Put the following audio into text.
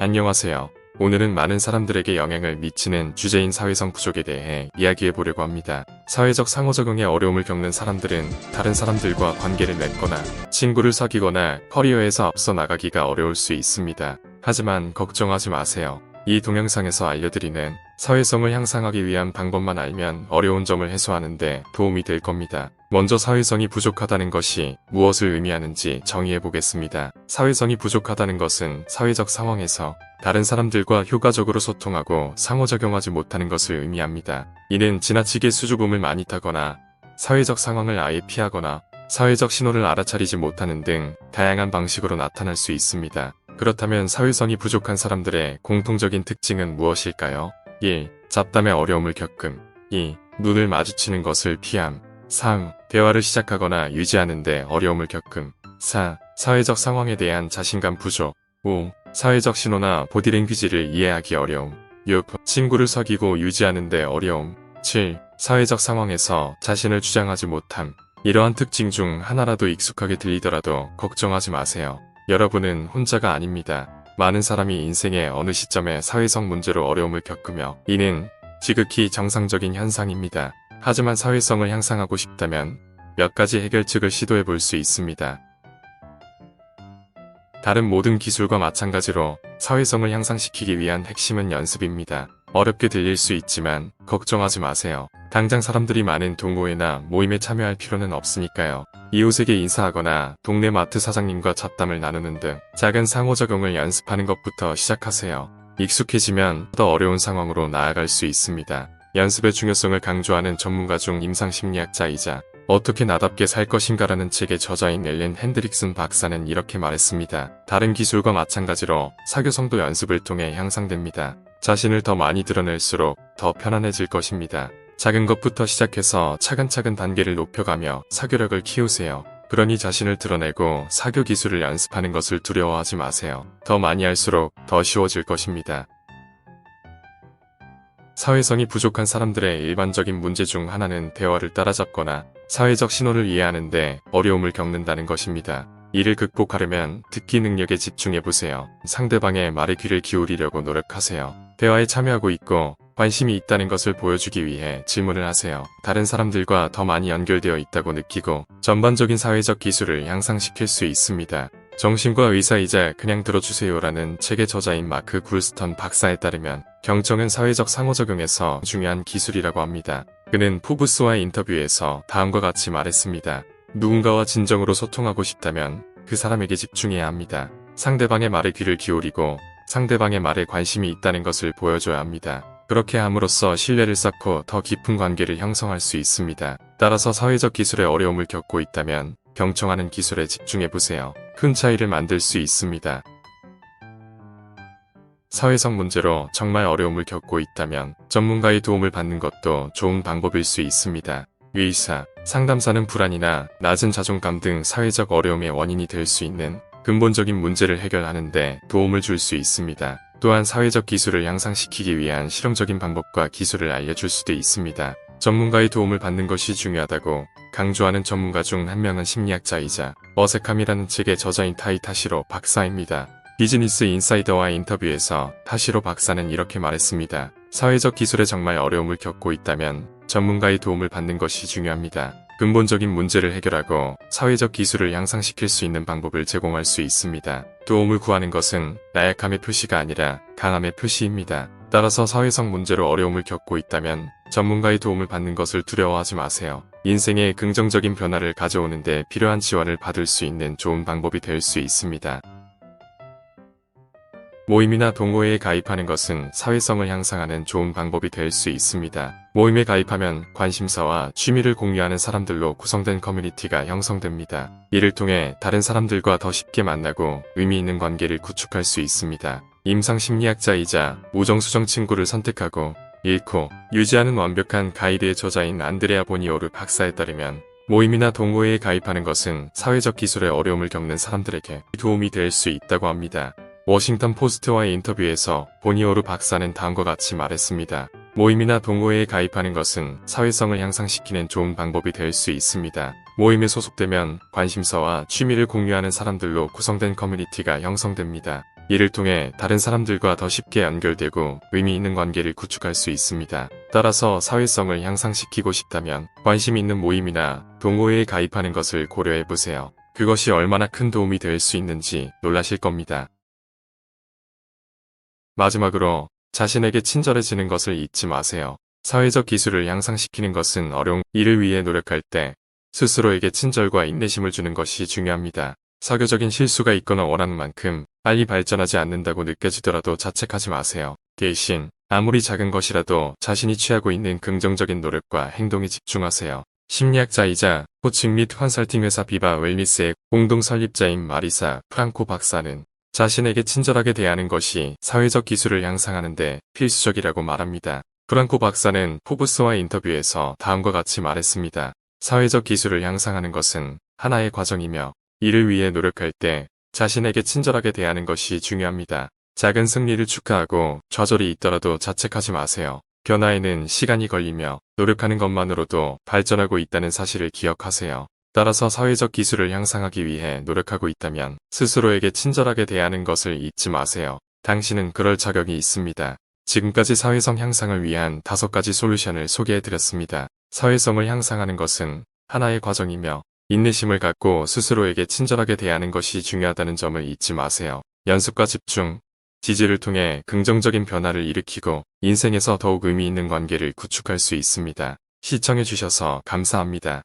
안녕하세요. 오늘은 많은 사람들에게 영향을 미치는 주제인 사회성 부족에 대해 이야기해 보려고 합니다. 사회적 상호작용에 어려움을 겪는 사람들은 다른 사람들과 관계를 맺거나 친구를 사귀거나 커리어에서 앞서 나가기가 어려울 수 있습니다. 하지만 걱정하지 마세요. 이 동영상에서 알려드리는 사회성을 향상하기 위한 방법만 알면 어려운 점을 해소하는 데 도움이 될 겁니다. 먼저 사회성이 부족하다는 것이 무엇을 의미하는지 정의해 보겠습니다. 사회성이 부족하다는 것은 사회적 상황에서 다른 사람들과 효과적으로 소통하고 상호작용하지 못하는 것을 의미합니다. 이는 지나치게 수줍음을 많이 타거나 사회적 상황을 아예 피하거나 사회적 신호를 알아차리지 못하는 등 다양한 방식으로 나타날 수 있습니다. 그렇다면 사회성이 부족한 사람들의 공통적인 특징은 무엇일까요? 1. 잡담에 어려움을 겪음. 2. 눈을 마주치는 것을 피함. 3. 대화를 시작하거나 유지하는 데 어려움을 겪음. 4. 사회적 상황에 대한 자신감 부족. 5. 사회적 신호나 보디랭귀지를 이해하기 어려움. 6. 친구를 사귀고 유지하는 데 어려움. 7. 사회적 상황에서 자신을 주장하지 못함. 이러한 특징 중 하나라도 익숙하게 들리더라도 걱정하지 마세요. 여러분은 혼자가 아닙니다. 많은 사람이 인생의 어느 시점에 사회성 문제로 어려움을 겪으며 이는 지극히 정상적인 현상입니다. 하지만 사회성을 향상하고 싶다면 몇 가지 해결책을 시도해 볼 수 있습니다. 다른 모든 기술과 마찬가지로 사회성을 향상시키기 위한 핵심은 연습입니다. 어렵게 들릴 수 있지만 걱정하지 마세요. 당장 사람들이 많은 동호회나 모임에 참여할 필요는 없으니까요. 이웃에게 인사하거나 동네 마트 사장님과 잡담을 나누는 등 작은 상호작용을 연습하는 것부터 시작하세요. 익숙해지면 더 어려운 상황으로 나아갈 수 있습니다. 연습의 중요성을 강조하는 전문가 중 임상심리학자이자 어떻게 나답게 살 것인가라는 책의 저자인 앨런 핸드릭슨 박사는 이렇게 말했습니다. 다른 기술과 마찬가지로 사교성도 연습을 통해 향상됩니다. 자신을 더 많이 드러낼수록 더 편안해질 것입니다. 작은 것부터 시작해서 차근차근 단계를 높여가며 사교력을 키우세요. 그러니 자신을 드러내고 사교 기술을 연습하는 것을 두려워하지 마세요. 더 많이 할수록 더 쉬워질 것입니다. 사회성이 부족한 사람들의 일반적인 문제 중 하나는 대화를 따라잡거나 사회적 신호를 이해하는 데 어려움을 겪는다는 것입니다. 이를 극복하려면 듣기 능력에 집중해보세요. 상대방의 말에 귀를 기울이려고 노력하세요. 대화에 참여하고 있고 관심이 있다는 것을 보여주기 위해 질문을 하세요. 다른 사람들과 더 많이 연결되어 있다고 느끼고 전반적인 사회적 기술을 향상시킬 수 있습니다. 정신과 의사이자 그냥 들어주세요라는 책의 저자인 마크 굴스턴 박사에 따르면 경청은 사회적 상호작용에서 중요한 기술이라고 합니다. 그는 포브스와의 인터뷰에서 다음과 같이 말했습니다. 누군가와 진정으로 소통하고 싶다면 그 사람에게 집중해야 합니다. 상대방의 말에 귀를 기울이고 상대방의 말에 관심이 있다는 것을 보여줘야 합니다. 그렇게 함으로써 신뢰를 쌓고 더 깊은 관계를 형성할 수 있습니다. 따라서 사회적 기술에 어려움을 겪고 있다면 경청하는 기술에 집중해보세요. 큰 차이를 만들 수 있습니다. 사회성 문제로 정말 어려움을 겪고 있다면 전문가의 도움을 받는 것도 좋은 방법일 수 있습니다. 의사, 상담사는 불안이나 낮은 자존감 등 사회적 어려움의 원인이 될 수 있는 근본적인 문제를 해결하는 데 도움을 줄 수 있습니다. 또한 사회적 기술을 향상시키기 위한 실용적인 방법과 기술을 알려줄 수도 있습니다. 전문가의 도움을 받는 것이 중요하다고 강조하는 전문가 중 한 명은 심리학자이자 어색함이라는 책의 저자인 타이 타시로 박사입니다. 비즈니스 인사이더와의 인터뷰에서 타시로 박사는 이렇게 말했습니다. 사회적 기술에 정말 어려움을 겪고 있다면 전문가의 도움을 받는 것이 중요합니다. 근본적인 문제를 해결하고 사회적 기술을 향상시킬 수 있는 방법을 제공할 수 있습니다. 도움을 구하는 것은 나약함의 표시가 아니라 강함의 표시입니다. 따라서 사회성 문제로 어려움을 겪고 있다면 전문가의 도움을 받는 것을 두려워하지 마세요. 인생에 긍정적인 변화를 가져오는 데 필요한 지원을 받을 수 있는 좋은 방법이 될 수 있습니다. 모임이나 동호회에 가입하는 것은 사회성을 향상하는 좋은 방법이 될 수 있습니다. 모임에 가입하면 관심사와 취미를 공유하는 사람들로 구성된 커뮤니티가 형성됩니다. 이를 통해 다른 사람들과 더 쉽게 만나고 의미 있는 관계를 구축할 수 있습니다. 임상심리학자이자 우정수정 친구를 선택하고 잃고 유지하는 완벽한 가이드의 저자인 안드레아 보니오르 박사에 따르면 모임이나 동호회에 가입하는 것은 사회적 기술에 어려움을 겪는 사람들에게 도움이 될 수 있다고 합니다. 워싱턴 포스트와의 인터뷰에서 보니오르 박사는 다음과 같이 말했습니다. 모임이나 동호회에 가입하는 것은 사회성을 향상시키는 좋은 방법이 될 수 있습니다. 모임에 소속되면 관심사와 취미를 공유하는 사람들로 구성된 커뮤니티가 형성됩니다. 이를 통해 다른 사람들과 더 쉽게 연결되고 의미 있는 관계를 구축할 수 있습니다. 따라서 사회성을 향상시키고 싶다면 관심 있는 모임이나 동호회에 가입하는 것을 고려해 보세요. 그것이 얼마나 큰 도움이 될 수 있는지 놀라실 겁니다. 마지막으로 자신에게 친절해지는 것을 잊지 마세요. 사회적 기술을 향상시키는 것은 어려운 일을 위해 노력할 때 스스로에게 친절과 인내심을 주는 것이 중요합니다. 사교적인 실수가 있거나 원하는 만큼 빨리 발전하지 않는다고 느껴지더라도 자책하지 마세요. 대신 아무리 작은 것이라도 자신이 취하고 있는 긍정적인 노력과 행동에 집중하세요. 심리학자이자 코칭 및 컨설팅 회사 비바 웰니스의 공동 설립자인 마리사 프랑코 박사는 자신에게 친절하게 대하는 것이 사회적 기술을 향상하는 데 필수적이라고 말합니다. 프랑코 박사는 포브스와의 인터뷰에서 다음과 같이 말했습니다. 사회적 기술을 향상하는 것은 하나의 과정이며 이를 위해 노력할 때 자신에게 친절하게 대하는 것이 중요합니다. 작은 승리를 축하하고 좌절이 있더라도 자책하지 마세요. 변화에는 시간이 걸리며 노력하는 것만으로도 발전하고 있다는 사실을 기억하세요. 따라서 사회적 기술을 향상하기 위해 노력하고 있다면 스스로에게 친절하게 대하는 것을 잊지 마세요. 당신은 그럴 자격이 있습니다. 지금까지 사회성 향상을 위한 5가지 솔루션을 소개해드렸습니다. 사회성을 향상하는 것은 하나의 과정이며 인내심을 갖고 스스로에게 친절하게 대하는 것이 중요하다는 점을 잊지 마세요. 연습과 집중, 지지를 통해 긍정적인 변화를 일으키고 인생에서 더욱 의미 있는 관계를 구축할 수 있습니다. 시청해주셔서 감사합니다.